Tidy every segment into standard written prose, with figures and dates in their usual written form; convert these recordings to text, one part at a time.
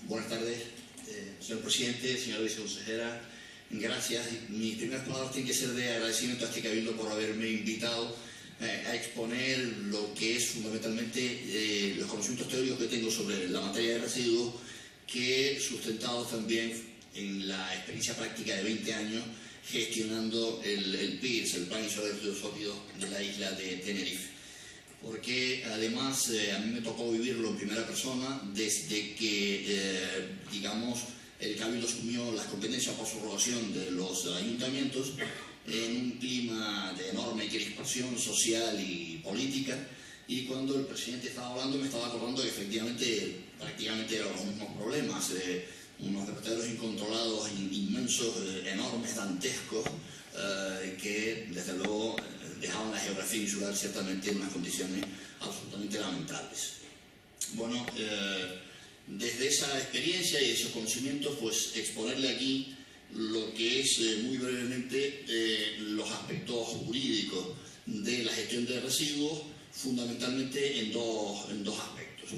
Buenas tardes, señor presidente, señora viceconsejera. Gracias. Mis primeras palabras tienen que ser de agradecimiento a este cabildo por haberme invitado a exponer lo que es fundamentalmente los conocimientos teóricos que tengo sobre la materia de residuos, que he sustentado también en la experiencia práctica de 20 años gestionando el PIRS, el Plan Insular de Residuos Sólidos de la isla de Tenerife. Porque además a mí me tocó vivirlo en primera persona desde que, digamos, el Cabildo asumió las competencias por subrogación de los ayuntamientos en un clima de enorme crispación social y política, y cuando el presidente estaba hablando me estaba acordando que efectivamente prácticamente eran los mismos problemas, unos vertederos incontrolados, inmensos, enormes, dantescos, que desde luego dejaban la geografía insular ciertamente en unas condiciones absolutamente lamentables. Bueno, desde esa experiencia y esos conocimientos, pues exponerle aquí lo que es muy brevemente los aspectos jurídicos de la gestión de residuos, fundamentalmente en dos aspectos.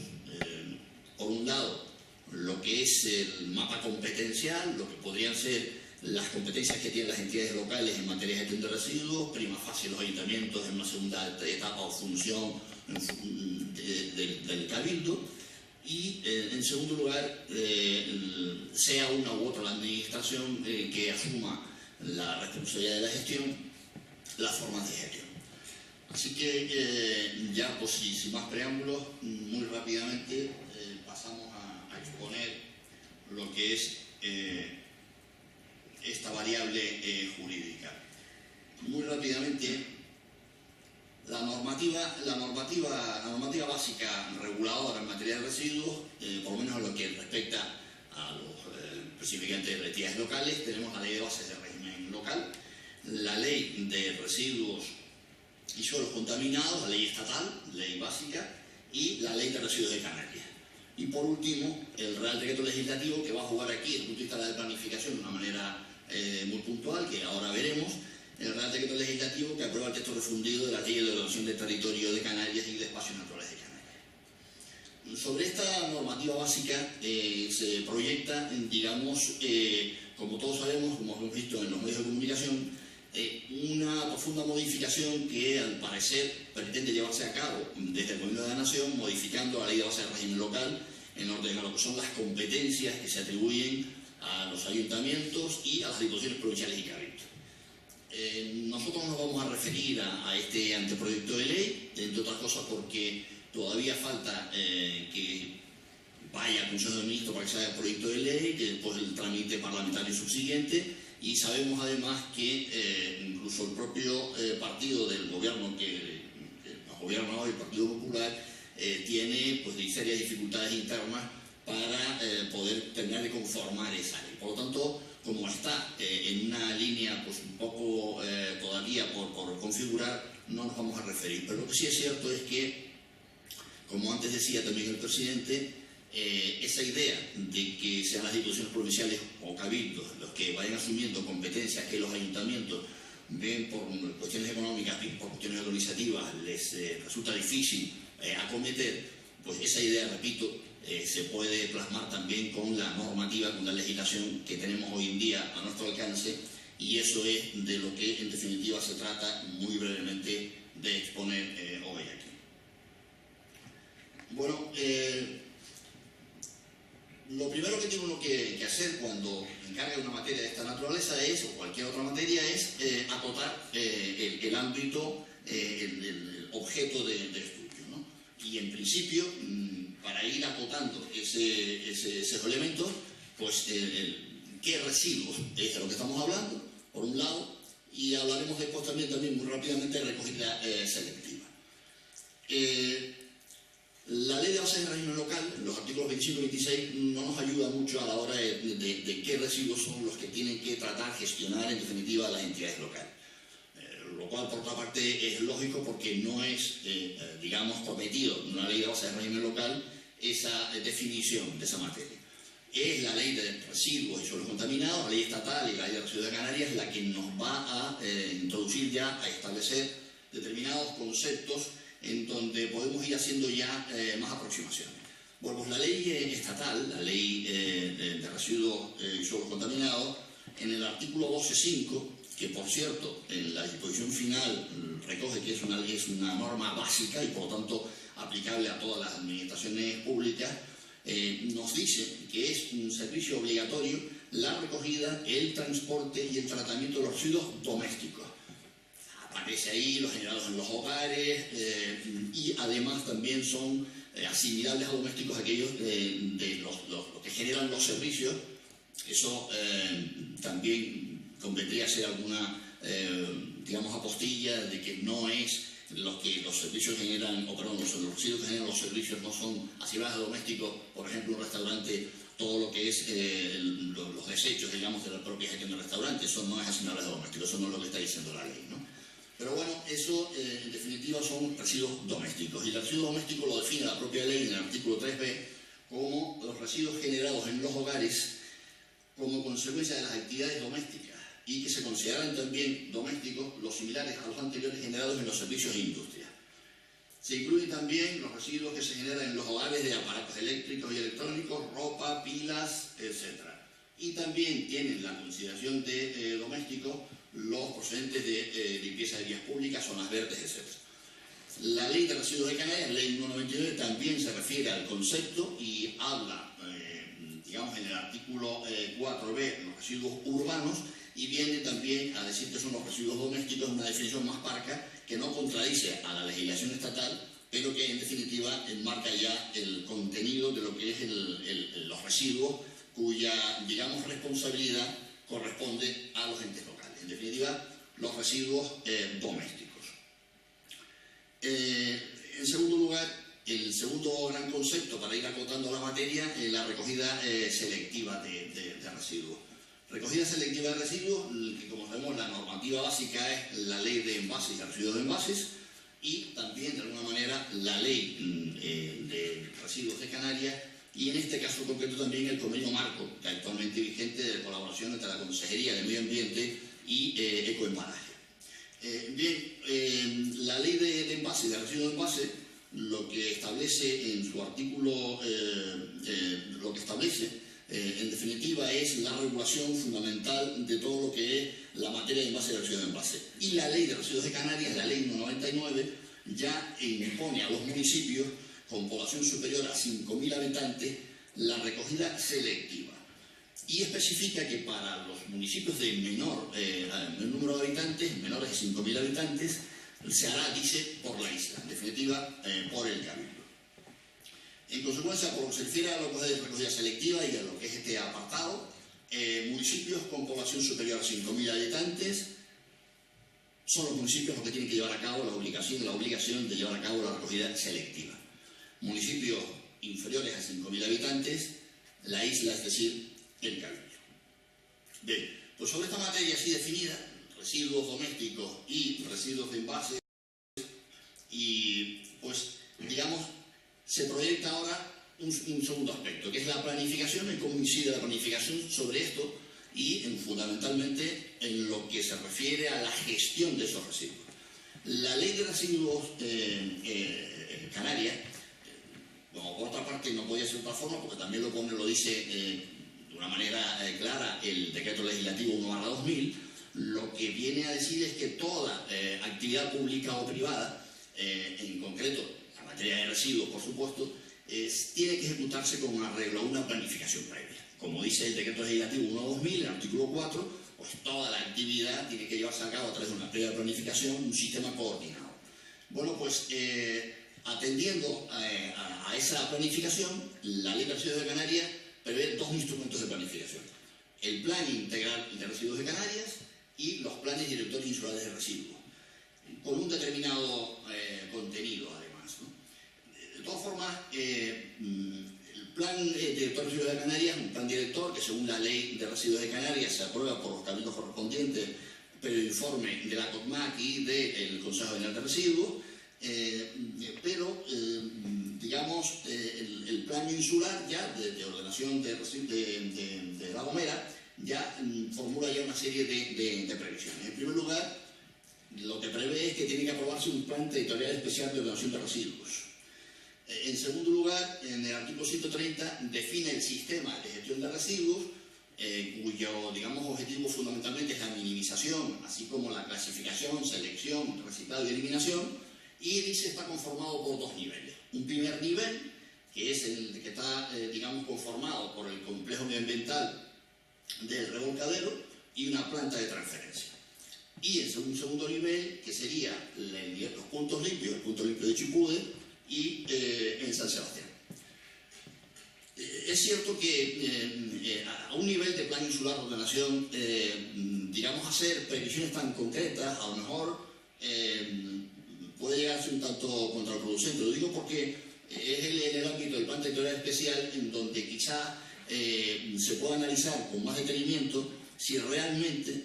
Por un lado, lo que es el mapa competencial, lo que podrían ser las competencias que tienen las entidades locales en materia de gestión de residuos, prima facie los ayuntamientos en una segunda etapa o función del cabildo, y en segundo lugar, sea una u otra la administración que asuma la responsabilidad de la gestión, las formas de gestión. Así que ya, pues sin más preámbulos, muy rápidamente pasamos a exponer lo que es esta variable jurídica. Muy rápidamente, la normativa básica reguladora en materia de residuos, por lo menos en lo que respecta a los específicamente de entidades locales, tenemos la Ley de Bases de Régimen Local, la Ley de Residuos y Suelos Contaminados, la Ley Estatal, Ley Básica, y la Ley de Residuos de Canarias. Y por último, el Real Decreto Legislativo, que va a jugar aquí desde el punto de vista de la planificación de una manera muy puntual, que ahora veremos, el Real Decreto Legislativo que aprueba el texto refundido de la Ley de Ordenación del Territorio de Canarias y de Espacios Naturales de Canarias. Sobre esta normativa básica se proyecta, digamos, como todos sabemos, como hemos visto en los medios de comunicación, una profunda modificación que al parecer pretende llevarse a cabo desde el Gobierno de la Nación, modificando la Ley de Bases de Régimen Local en orden a lo que son las competencias que se atribuyen a los ayuntamientos y a las diputaciones provinciales y cabildos. Nosotros nos vamos a referir a este anteproyecto de ley, entre otras cosas porque todavía falta que vaya al Consejo de Ministros para que se haga el proyecto de ley, que después el trámite parlamentario subsiguiente, y sabemos además que incluso el propio partido del gobierno que nos gobierna hoy, el Partido Popular, tiene pues serias dificultades internas para poder terminar de conformar esa ley. Por lo tanto, como está en una línea pues un poco todavía por configurar, no nos vamos a referir. Pero lo que sí es cierto es que, como antes decía también el presidente, esa idea de que sean las diputaciones provinciales o cabildos los que vayan asumiendo competencias que los ayuntamientos ven por cuestiones económicas y por cuestiones organizativas les resulta difícil acometer, pues esa idea, repito, se puede plasmar también con la normativa, con la legislación que tenemos hoy en día a nuestro alcance, y eso es de lo que en definitiva se trata muy brevemente de exponer hoy aquí. Bueno, lo primero que tiene uno que hacer cuando encarga una materia de esta naturaleza es, o cualquier otra materia, es acotar el ámbito, el objeto de estudio, ¿no? Y en principio, para ir acotando esos elementos, pues qué residuos es de lo que estamos hablando, por un lado, y hablaremos después también muy rápidamente de recogida selectiva. La Ley de Bases de Régimen Local, los artículos 25 y 26, no nos ayuda mucho a la hora de qué residuos son los que tienen que tratar, gestionar en definitiva las entidades locales. Lo cual, por otra parte, es lógico porque no es, digamos, prometido en una Ley de Bases de Régimen Local esa definición de esa materia. Es la Ley de Residuos y Suelos Contaminados, la Ley Estatal y la Ley de Residuos de Canarias la que nos va a introducir ya, a establecer determinados conceptos en donde podemos ir haciendo ya más aproximaciones. Bueno, pues la ley estatal, la ley de residuos y suelos contaminados, en el artículo 12.5, que por cierto, en la disposición final recoge que es una norma básica y por lo tanto aplicable a todas las administraciones públicas, nos dice que es un servicio obligatorio la recogida, el transporte y el tratamiento de los residuos domésticos. Aparece ahí los generados en los hogares y además también son asimilables a domésticos aquellos de los que generan los servicios. Eso también convendría ser alguna, digamos, apostilla de que no es los servicios generan, o perdón, los residuos que generan los servicios no son asimilables a domésticos. Por ejemplo, un restaurante, todo lo que es los desechos, digamos, de la propia gestión del restaurante, eso no es asimilable a domésticos, eso no es lo que está diciendo la ley, ¿no? Pero bueno, eso en definitiva son residuos domésticos. Y el residuo doméstico lo define la propia ley en el artículo 3b como los residuos generados en los hogares como consecuencia de las actividades domésticas y que se consideran también domésticos los similares a los anteriores generados en los servicios e industria. Se incluyen también los residuos que se generan en los hogares de aparatos eléctricos y electrónicos, ropa, pilas, etc. Y también tienen la consideración de domésticos los procedentes de limpieza de vías públicas, zonas verdes, etc. La ley de residuos de Canarias, la ley 199, también se refiere al concepto y habla, digamos, en el artículo 4b, los residuos urbanos, y viene también a decir que son los residuos domésticos, una definición más parca que no contradice a la legislación estatal, pero que en definitiva enmarca ya el contenido de lo que es los residuos cuya, digamos, responsabilidad corresponde a los entes locales. En definitiva, los residuos domésticos. En segundo lugar, el segundo gran concepto para ir acotando la materia es la recogida selectiva de residuos. Recogida selectiva de residuos, que como sabemos la normativa básica es la ley de envases y residuos de envases y también de alguna manera la ley de residuos de Canarias y en este caso concreto también el convenio marco que actualmente vigente de colaboración entre la Consejería de Medio Ambiente y Ecoembalaje. La ley de envases y de residuos de envases lo que establece en su artículo, en definitiva es la regulación fundamental de todo lo que es la materia de envase y residuos de envase. Y la ley de residuos de Canarias, la ley 199, ya impone a los municipios con población superior a 5.000 habitantes la recogida selectiva. Y especifica que para los municipios de menor número de habitantes, menores de 5.000 habitantes, se hará, dice, por la isla, en definitiva, por el Cabildo. En consecuencia, por lo que se refiere a lo que es recogida selectiva y a lo que es este apartado, municipios con población superior a 5.000 habitantes son los municipios los que tienen que llevar a cabo la obligación de llevar a cabo la recogida selectiva. Municipios inferiores a 5.000 habitantes, la isla, es decir, el Cabildo. Bien, pues sobre esta materia así definida, residuos domésticos y residuos de envases, y pues, digamos, se proyecta ahora un segundo aspecto, que es la planificación y cómo incide la planificación sobre esto y fundamentalmente en lo que se refiere a la gestión de esos residuos. La ley de residuos canaria, bueno, por otra parte no podía ser de otra forma porque también lo dice de una manera clara el decreto legislativo 1/2000, lo que viene a decir es que toda actividad pública o privada, en concreto la materia de residuos, por supuesto, tiene que ejecutarse con un arreglo, una planificación previa. Como dice el decreto legislativo 1/2000, el artículo 4, pues toda la actividad tiene que llevarse a cabo a través de una previa planificación, un sistema coordinado. Bueno, pues atendiendo a esa planificación, la Ley de Residuos de Canarias prevé dos instrumentos de planificación: el Plan Integral de Residuos de Canarias y los Planes Directores Insulares de Residuos, con un determinado contenido, además, ¿no? De todas formas, el Plan Director de Residuos de Canarias, un plan director que según la Ley de Residuos de Canarias se aprueba por los cabildos correspondientes, pero el informe de la COTMAC y del Consejo General de Residuos, pero digamos, el plan insular ya de ordenación de La Gomera ya formula ya una serie de previsiones. En primer lugar, lo que prevé es que tiene que aprobarse un plan territorial especial de ordenación de residuos. En segundo lugar, en el artículo 130 define el sistema de gestión de residuos, cuyo, digamos, objetivo fundamentalmente es la minimización, así como la clasificación, selección, reciclado y eliminación, y dice está conformado por dos niveles. Un primer nivel, que es el que está, digamos, conformado por el complejo medioambiental del revolcadero y una planta de transferencia. Y un segundo nivel, que sería los puntos limpios, el punto limpio de Chipude y en San Sebastián. Es cierto que a un nivel de plan insular de ordenación, digamos, hacer previsiones tan concretas, a lo mejor puede llegar a ser un tanto contraproducente. Lo digo porque es en el ámbito del plan territorial especial en donde quizá se pueda analizar con más detenimiento si realmente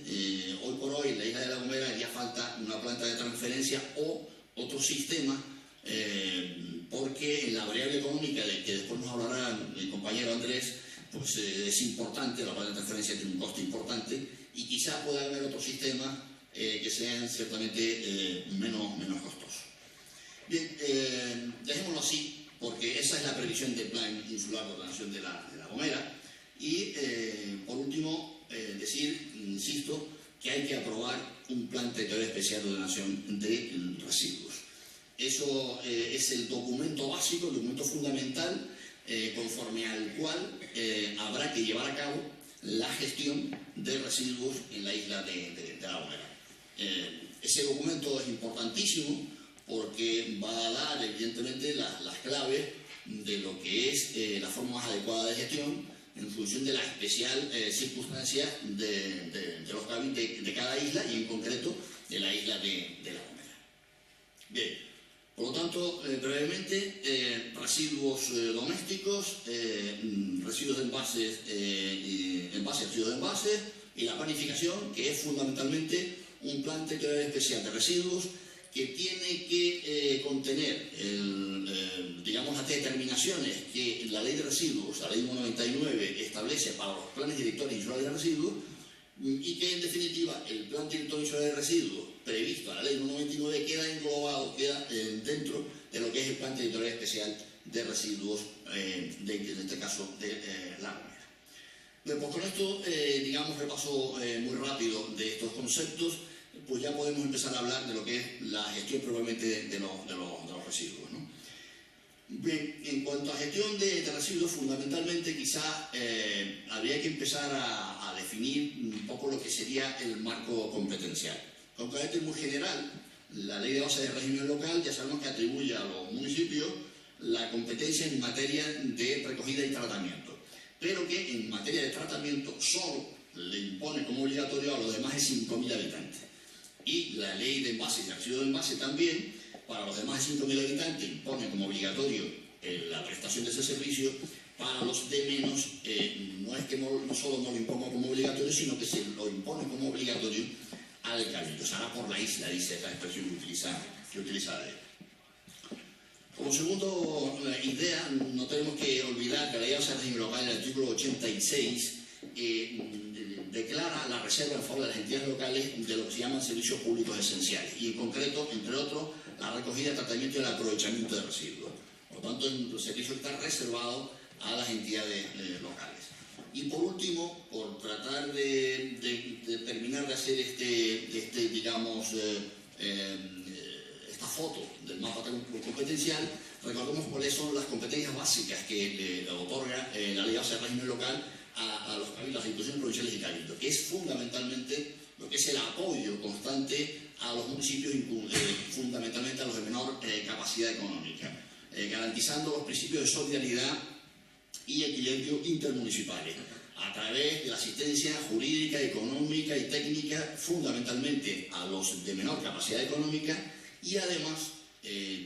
hoy por hoy en la isla de La Gomera haría falta una planta de transferencia o otro sistema, porque en la variable económica de que después nos hablará el compañero Andrés, pues es importante, la planta de transferencia tiene un coste importante y quizá pueda haber otros sistemas que sean ciertamente menos costosos. Bien, dejémoslo así, porque esa es la previsión del plan insular de ordenación de La Gomera. Y por último, decir, insisto, que hay que aprobar un plan territorial especial de ordenación de residuos. Eso es el documento básico, el documento fundamental, conforme al cual habrá que llevar a cabo la gestión de residuos en la isla de La Gomera. Ese documento es importantísimo porque va a dar, evidentemente, las claves de lo que es la forma más adecuada de gestión en función de las especiales circunstancias de cada isla y en concreto de la isla de La Gomera. Bien, por lo tanto, brevemente, residuos domésticos, residuos de envases, residuos de envases y la planificación, que es fundamentalmente un plan territorial especial de residuos que tiene que contener, digamos, las determinaciones que la ley de residuos, la ley 199, establece para los planes directores insulares de residuos y que, en definitiva, el plan director insular de residuos previsto a la ley 199 queda englobado, queda dentro de lo que es el plan territorial especial de residuos, en este caso de La Gomera. Bien, pues con esto, digamos, repaso muy rápido de estos conceptos, pues ya podemos empezar a hablar de lo que es la gestión probablemente de los residuos, ¿no? Bien, en cuanto a gestión de residuos, fundamentalmente quizá habría que empezar a definir un poco lo que sería el marco competencial. Con carácter muy general, la ley de base de régimen local ya sabemos que atribuye a los municipios la competencia en materia de recogida y tratamiento, pero que en materia de tratamiento solo le impone como obligatorio a los demás de 5.000 habitantes. Y la ley de envase y de residuos de envase también, para los demás de 5.000 habitantes, impone como obligatorio la prestación de ese servicio. Para los de menos, no es que no solo no lo imponga como obligatorio, sino que se lo impone como obligatorio al cabildo. Se hará por la isla, dice la expresión que utiliza la ley. Como segundo idea, no tenemos que olvidar que la ley de régimen local, en el artículo 86, declara la reserva en favor de las entidades locales de lo que se llaman servicios públicos esenciales y en concreto, entre otros, la recogida, tratamiento y el aprovechamiento de residuos. Por lo tanto, el servicio está reservado a las entidades locales. Y por último, por tratar de terminar de hacer digamos, esta foto del mapa competencial, recordemos cuáles son las competencias básicas que le otorga la ley de base de régimen local a los cabildos, a las instituciones provinciales y cabildos, que es fundamentalmente lo que es el apoyo constante a los municipios, fundamentalmente a los de menor capacidad económica, garantizando los principios de solidaridad y equilibrio intermunicipales, a través de la asistencia jurídica, económica y técnica, fundamentalmente a los de menor capacidad económica y además,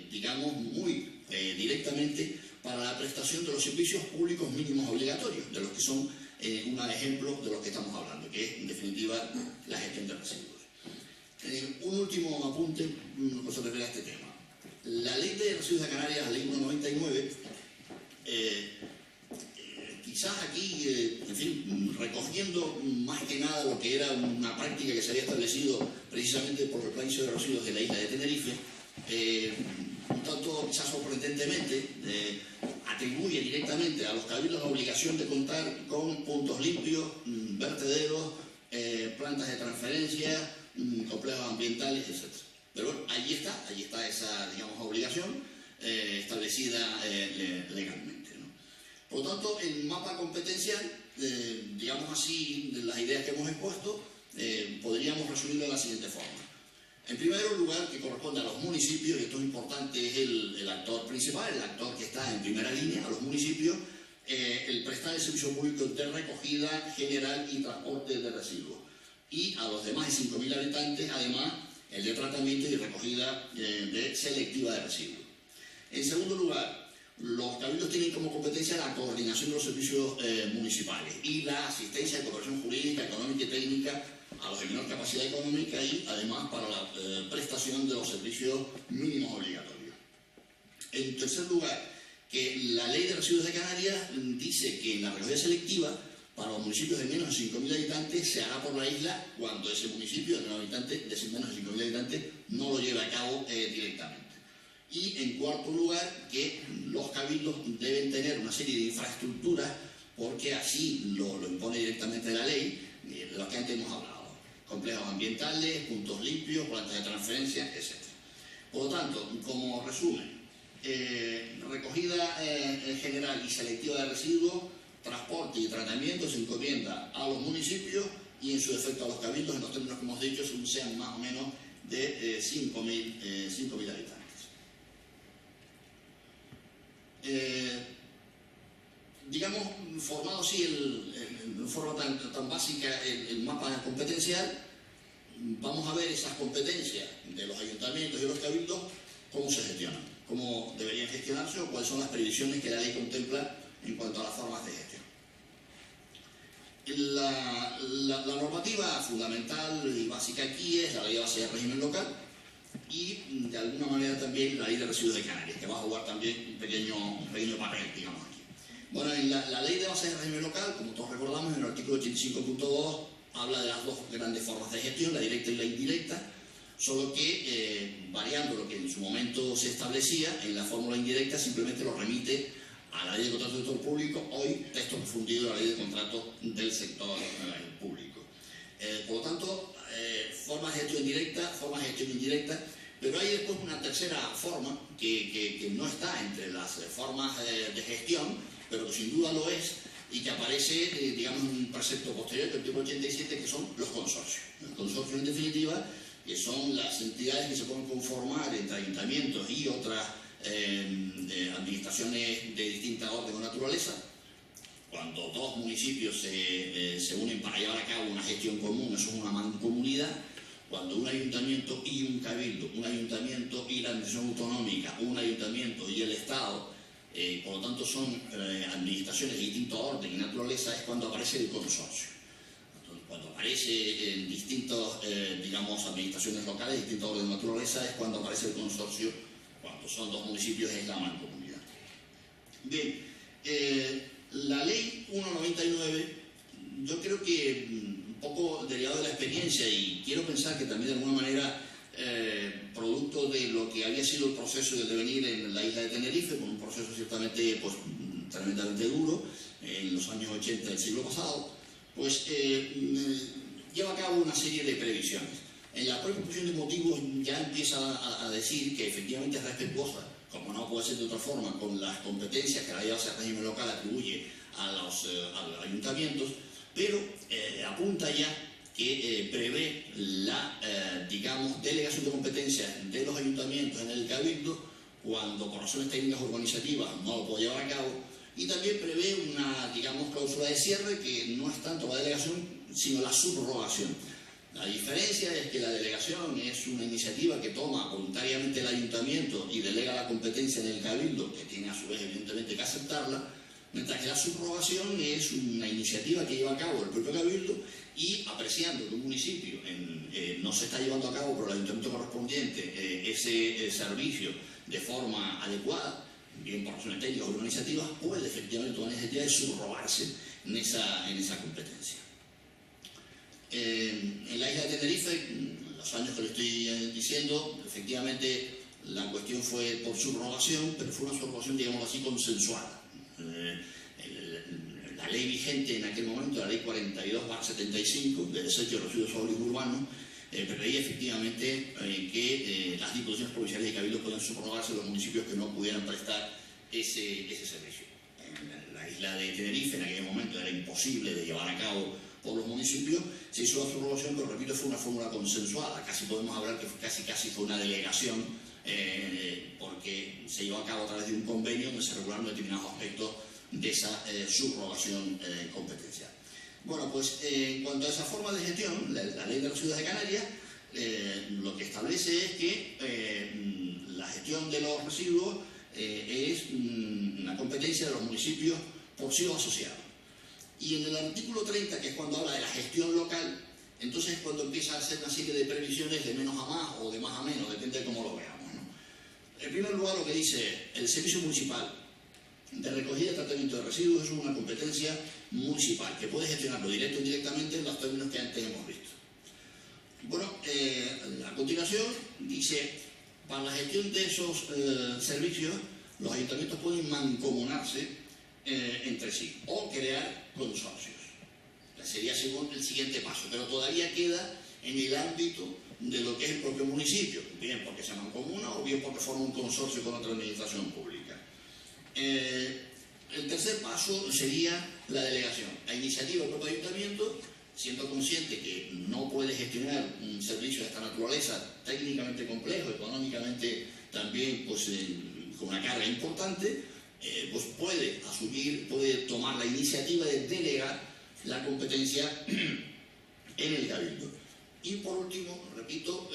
digamos, muy directamente para la prestación de los servicios públicos mínimos obligatorios, de los que son un ejemplo de los que estamos hablando, que es, en definitiva, la gestión de residuos. Un último apunte con se refiere a este tema. La ley de residuos de Canarias, la ley 199, quizás aquí, en fin, recogiendo más que nada lo que era una práctica que se había establecido precisamente por el plan de residuos de la isla de Tenerife, un tanto quizás sorprendentemente, atribuye directamente a los cabildos la obligación de contar con puntos limpios, vertederos, plantas de transferencia, complejos ambientales, etc. Pero bueno, allí está esa, digamos, obligación establecida legalmente, ¿no? Por lo tanto, el mapa competencial, digamos así, de las ideas que hemos expuesto, podríamos resumirlo de la siguiente forma. En primer lugar, que corresponde a los municipios, y esto es importante, es el actor principal, el actor que está en primera línea, a los municipios, el prestar el servicio público de recogida general y transporte de residuos. Y a los demás de 5.000 habitantes, además, el de tratamiento y recogida selectiva de residuos. En segundo lugar, los cabildos tienen como competencia la coordinación de los servicios municipales y la asistencia de cooperación jurídica, económica y técnica a los de menor capacidad económica y, además, para la prestación de los servicios mínimos obligatorios. En tercer lugar, que la Ley de Residuos de Canarias dice que en la recogida selectiva, para los municipios de menos de 5.000 habitantes, se hará por la isla cuando ese municipio de menos de 5.000 habitantes no lo lleve a cabo directamente. Y, en cuarto lugar, que los cabildos deben tener una serie de infraestructuras, porque así lo impone directamente la ley, de lo que antes hemos hablado. Complejos ambientales, puntos limpios, plantas de transferencia, etc. Por lo tanto, como resumen, recogida general y selectiva de residuos, transporte y tratamiento se encomienda a los municipios y en su efecto a los cabildos, en los términos que hemos dicho, sean más o menos de 5.000 habitantes. Digamos, formado así en forma tan básica el mapa competencial, vamos a ver esas competencias de los ayuntamientos y los cabildos, cómo se gestionan, cómo deberían gestionarse o cuáles son las previsiones que la ley contempla en cuanto a las formas de gestión. La normativa fundamental y básica aquí es la Ley de Base de Régimen Local y, de alguna manera, también la Ley de Residuos de Canarias, que va a jugar también un pequeño papel, digamos aquí. Bueno, en la Ley de Base de Régimen Local, como todos recordamos, en el artículo 85.2 habla de las dos grandes formas de gestión, la directa y la indirecta, solo que, variando lo que en su momento se establecía, en la fórmula indirecta simplemente lo remite a la Ley de Contratos del Sector Público, hoy texto confundido a la Ley de Contratos del Sector Público. Por lo tanto, formas de gestión directa, formas de gestión indirecta, pero hay después una tercera forma que no está entre las formas de gestión, pero que sin duda lo es, y que aparece, digamos, en un precepto posterior del artículo 87, que son los consorcios. Los consorcios, en definitiva, que son las entidades que se pueden conformar entre ayuntamientos y otras administraciones de distinta orden o naturaleza. Cuando dos municipios se unen para llevar a cabo una gestión común, eso es una mancomunidad. Cuando un ayuntamiento y un cabildo, un ayuntamiento y la administración autonómica, un ayuntamiento y el Estado, por lo tanto son administraciones de distinto orden y naturaleza, es cuando aparece el consorcio. Entonces, cuando aparece en distintas, digamos, administraciones locales de distinto orden y naturaleza, es cuando aparece el consorcio. Cuando son dos municipios es la mancomunidad. Bien, la ley 199, yo creo que un poco derivado de la experiencia, y quiero pensar que también de alguna manera producto de lo que había sido el proceso del devenir en la isla de Tenerife, con un proceso ciertamente pues, tremendamente duro en los años 80 del siglo pasado, pues lleva a cabo una serie de previsiones. En la propia exposición de motivos ya empieza a decir que efectivamente es respetuosa, como no puede ser de otra forma, con las competencias que la Ley de Base de Régimen Local atribuye a los ayuntamientos, pero apunta ya que prevé la, digamos, delegación de competencias de los ayuntamientos en el cabildo cuando por razones técnicas organizativas no lo puede llevar a cabo, y también prevé una, digamos, cláusula de cierre que no es tanto la delegación sino la subrogación. La diferencia es que la delegación es una iniciativa que toma voluntariamente el ayuntamiento y delega la competencia en el cabildo, que tiene a su vez evidentemente que aceptarla, mientras que la subrogación es una iniciativa que lleva a cabo el propio cabildo y, apreciando que un municipio no se está llevando a cabo por el ayuntamiento correspondiente ese servicio de forma adecuada, bien por razones técnicas o organizativas, puede efectivamente tomar la iniciativa de subrogarse en esa competencia. En la isla de Tenerife, en los años que le estoy diciendo, efectivamente la cuestión fue por subrogación, pero fue una subrogación, digamos así, consensuada. La ley vigente en aquel momento, la ley 42/75 de desecho de residuos sólidos urbanos, preveía efectivamente que las diputaciones provinciales de Cabildo pueden subrogarse los municipios que no pudieran prestar ese servicio. En la isla de Tenerife en aquel momento era imposible de llevar a cabo por los municipios, se hizo la subrogación, pero repito, fue una fórmula consensuada, casi podemos hablar que casi fue una delegación, porque se llevó a cabo a través de un convenio donde se regularon determinados aspectos de esa subrogación competencial. Bueno, pues en cuanto a esa forma de gestión, la ley de residuos de Canarias lo que establece es que la gestión de los residuos es una competencia de los municipios por sí o asociados. Y en el artículo 30, que es cuando habla de la gestión local, entonces es cuando empieza a hacer una serie de previsiones de menos a más o de más a menos, depende de cómo lo veamos, ¿no? En primer lugar, lo que dice el servicio municipal de recogida y tratamiento de residuos es una competencia municipal que puede gestionarlo directo o indirectamente en los términos que antes hemos visto. Bueno, a continuación dice, para la gestión de esos servicios, los ayuntamientos pueden mancomunarse entre sí o crear consorcios. Sería según el siguiente paso, pero todavía queda en el ámbito de lo que es el propio municipio, bien porque se mancomuna o bien porque forma un consorcio con otra administración pública. El tercer paso sería la delegación. A iniciativa del propio ayuntamiento, siendo consciente que no puede gestionar un servicio de esta naturaleza técnicamente complejo, económicamente también pues, con una carga importante, pues puede tomar la iniciativa de delegar la competencia en el Cabildo. Y por último, repito,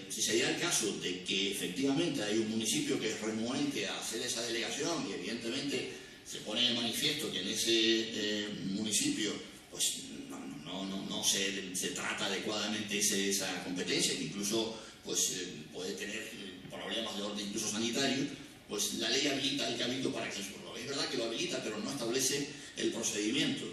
si se diera el caso de que efectivamente hay un municipio que es renuente a hacer esa delegación y evidentemente se pone de manifiesto que en ese municipio pues no se trata adecuadamente esa competencia, que incluso pues, puede tener problemas de orden incluso sanitario, pues la ley habilita al Cabildo para que se subrogue. Es verdad que lo habilita, pero no establece el procedimiento,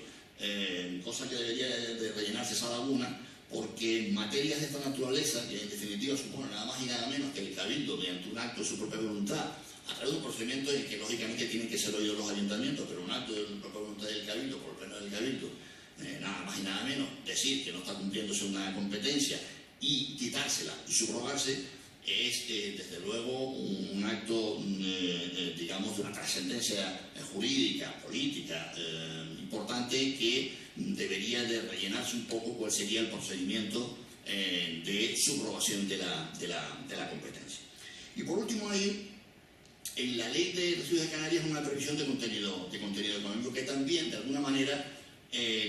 cosa que debería de rellenarse esa laguna, porque materias de esta naturaleza, que en definitiva suponen nada más y nada menos que el Cabildo, mediante un acto de su propia voluntad, a través de un procedimiento en que lógicamente tienen que ser oídos los ayuntamientos, pero un acto de propia voluntad del Cabildo, por el pleno del Cabildo, nada más y nada menos, decir que no está cumpliéndose una competencia y quitársela y subrogarse, es desde luego un acto, digamos, de una trascendencia jurídica, política, importante, que debería de rellenarse un poco cuál sería el procedimiento de subrogación de la competencia. Y por último, ahí, en la ley de residuos de Canarias, una previsión de contenido económico que también, de alguna manera,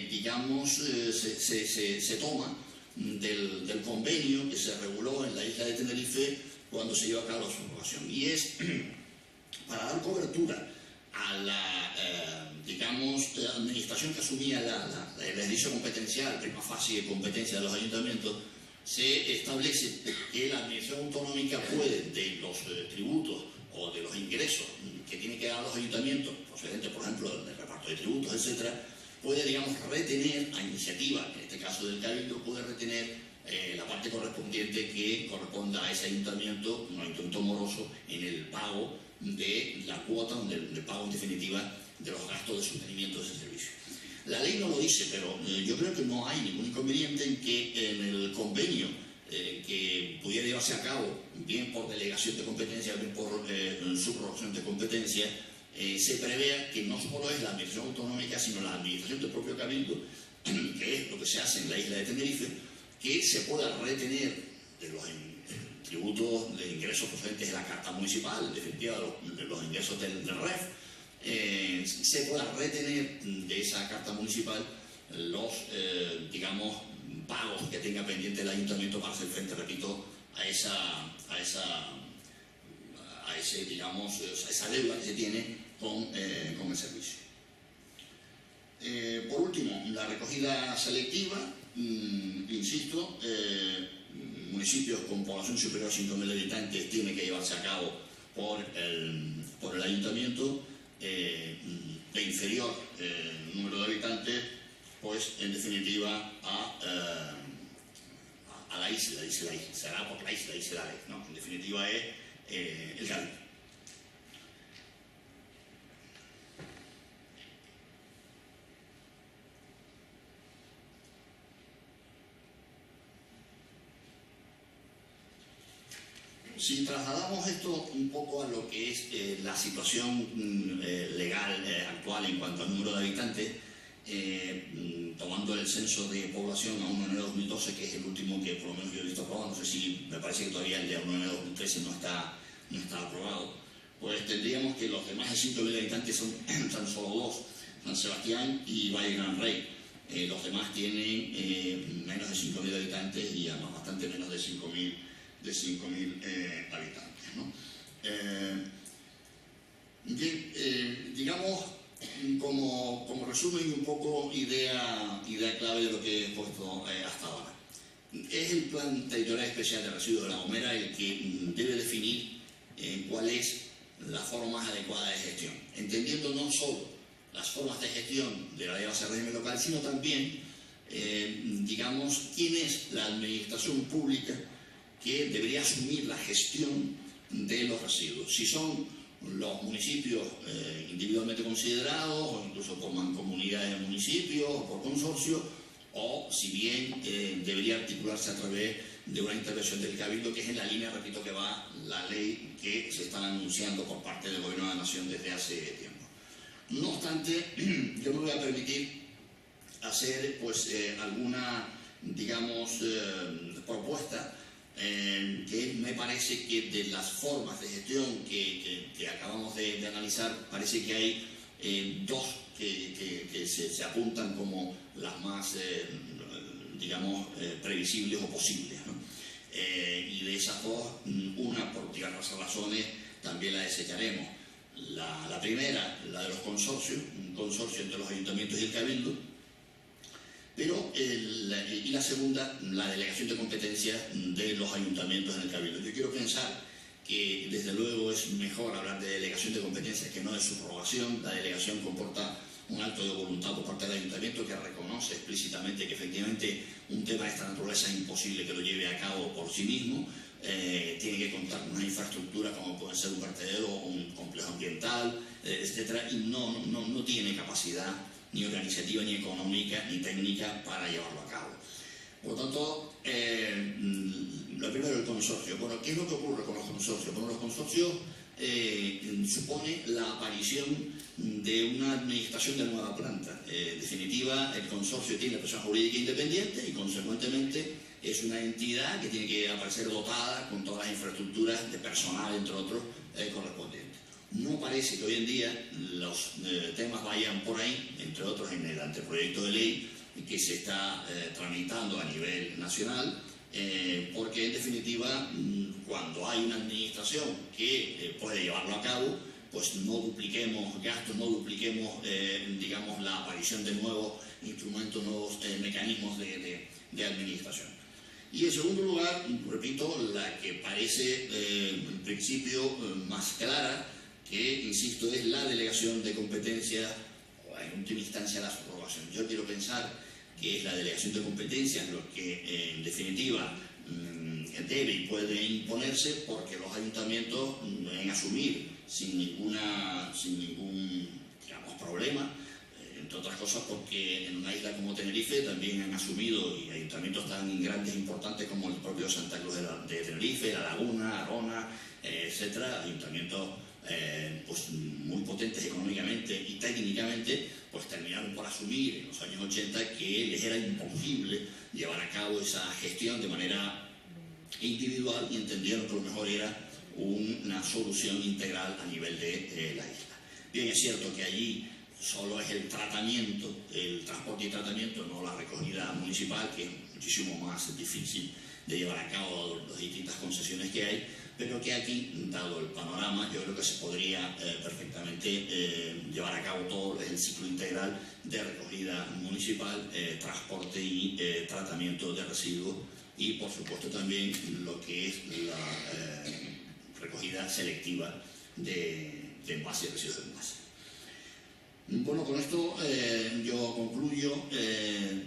digamos, se toma del convenio que se reguló en la isla de Tenerife cuando se llevó a cabo la subrogación. Y es para dar cobertura a la, digamos, administración que asumía el ejercicio competencial, prima facie de competencia de los ayuntamientos, se establece que la administración autonómica puede, de los tributos o de los ingresos que tiene que dar los ayuntamientos, procedentes, por ejemplo, del reparto de tributos, etcétera, puede, digamos, retener a iniciativa, en este caso del Cabildo, puede retener la parte correspondiente que corresponda a ese ayuntamiento, un ayuntamiento moroso, en el pago de la cuota, del pago en definitiva de los gastos de sostenimiento de ese servicio. La ley no lo dice, pero yo creo que no hay ningún inconveniente en que en el convenio que pudiera llevarse a cabo, bien por delegación de competencia, bien por subrogación de competencia, se prevea que no solo es la administración autonómica, sino la administración del propio Cabildo, que es lo que se hace en la isla de Tenerife, que se pueda retener de los tributos de ingresos procedentes de la Carta Municipal, en definitiva de los ingresos del REF, se pueda retener de esa Carta Municipal los, digamos, pagos que tenga pendiente el Ayuntamiento para hacer frente, repito, a esa deuda que se tiene con el servicio. Por último, la recogida selectiva, insisto, municipios con población superior a 5.000 habitantes tiene que llevarse a cabo por el ayuntamiento, de inferior número de habitantes, pues en definitiva a la isla, será por la isla, ¿no? En definitiva es el Cabildo. Si trasladamos esto un poco a lo que es la situación legal actual en cuanto al número de habitantes, tomando el censo de población a 1 de enero de 2012, que es el último que por lo menos yo he visto aprobado, no sé si me parece que todavía el de 1 de enero de 2013 no está aprobado, pues tendríamos que los de más de 5.000 habitantes son tan solo dos, San Sebastián y Valle Gran Rey. Los demás tienen menos de 5.000 habitantes y además bastante menos de 5.000 habitantes, ¿no? Digamos, como resumen y un poco idea clave de lo que he puesto hasta ahora. Es el Plan Territorial Especial de Residuos de La Gomera el que debe definir cuál es la forma más adecuada de gestión, entendiendo no solo las formas de gestión de la ley de base de régimen local, sino también, digamos, quién es la administración pública que debería asumir la gestión de los residuos. Si son los municipios individualmente considerados, o incluso por mancomunidades de municipios, o por consorcio, o si bien debería articularse a través de una intervención del Cabildo, que es en la línea, repito, que va la ley que se está anunciando por parte del Gobierno de la Nación desde hace tiempo. No obstante, yo me voy a permitir hacer pues alguna, digamos, propuesta que me parece que de las formas de gestión que acabamos de analizar, parece que hay dos que se apuntan como las más, digamos, previsibles o posibles, ¿no? Y de esas dos, una por diversas razones también la desecharemos. La primera, la de los consorcios, un consorcio entre los ayuntamientos y el Cabildo, pero y la segunda, la delegación de competencias de los ayuntamientos en el Cabildo. Yo quiero pensar que desde luego es mejor hablar de delegación de competencias que no de subrogación. La delegación comporta un acto de voluntad por parte del ayuntamiento que reconoce explícitamente que efectivamente un tema de esta naturaleza es imposible que lo lleve a cabo por sí mismo. Tiene que contar con una infraestructura como puede ser un vertedero o un complejo ambiental, etcétera, y no tiene capacidad ni organizativa, ni económica, ni técnica para llevarlo a cabo. Por lo tanto, lo primero, el consorcio. Bueno, ¿qué es lo que ocurre con los consorcios? Bueno, los consorcios supone la aparición de una administración de nueva planta. En definitiva, el consorcio tiene persona jurídica independiente y, consecuentemente, es una entidad que tiene que aparecer dotada con todas las infraestructuras de personal, entre otros, correspondientes. No parece que hoy en día los temas vayan por ahí, entre otros en el anteproyecto de ley que se está tramitando a nivel nacional, porque en definitiva cuando hay una administración que puede llevarlo a cabo, pues no dupliquemos gastos, no dupliquemos digamos la aparición de nuevos instrumentos, nuevos mecanismos de administración. Y en segundo lugar, repito, la que parece en principio más clara, que, insisto, es la delegación de competencias, o en última instancia la subrogación. Yo quiero pensar que es la delegación de competencias lo que, en definitiva, debe y puede imponerse, porque los ayuntamientos deben asumir sin ningún, digamos, problema, entre otras cosas porque en una isla como Tenerife también han asumido, y ayuntamientos tan grandes e importantes como el propio Santa Cruz de Tenerife, La Laguna, Arona, etcétera, ayuntamientos pues muy potentes económicamente y técnicamente, pues terminaron por asumir en los años 80 que les era imposible llevar a cabo esa gestión de manera individual y entendieron que lo mejor era una solución integral a nivel de la isla. Bien, es cierto que allí solo es el tratamiento, el transporte y tratamiento, no la recogida municipal, que es muchísimo más difícil de llevar a cabo las distintas concesiones que hay, pero que aquí, dado el panorama, yo creo que se podría perfectamente llevar a cabo todo el ciclo integral de recogida municipal, transporte y tratamiento de residuos, y por supuesto también lo que es la recogida selectiva de envases y residuos de envase. Bueno, con esto yo concluyo,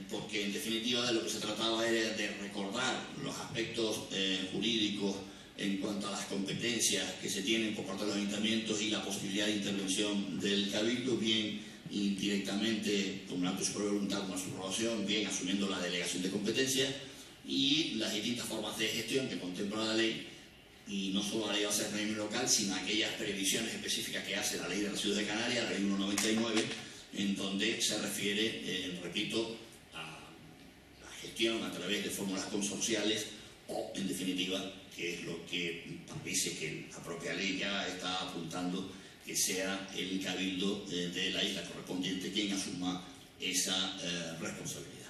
porque en definitiva de lo que se trataba era de recordar los aspectos jurídicos en cuanto a las competencias que se tienen por parte de los ayuntamientos y la posibilidad de intervención del Cabildo, bien indirectamente como un acto de voluntad, como una subrogación, bien asumiendo la delegación de competencias y las distintas formas de gestión que contempla la ley, y no solo la ley de base de régimen local, sino aquellas previsiones específicas que hace la ley de residuos de Canarias, la ley 199, en donde se refiere, repito, a la gestión a través de fórmulas consorciales o, en definitiva, que es lo que parece que la propia ley ya está apuntando, que sea el Cabildo de la isla correspondiente quien asuma esa responsabilidad.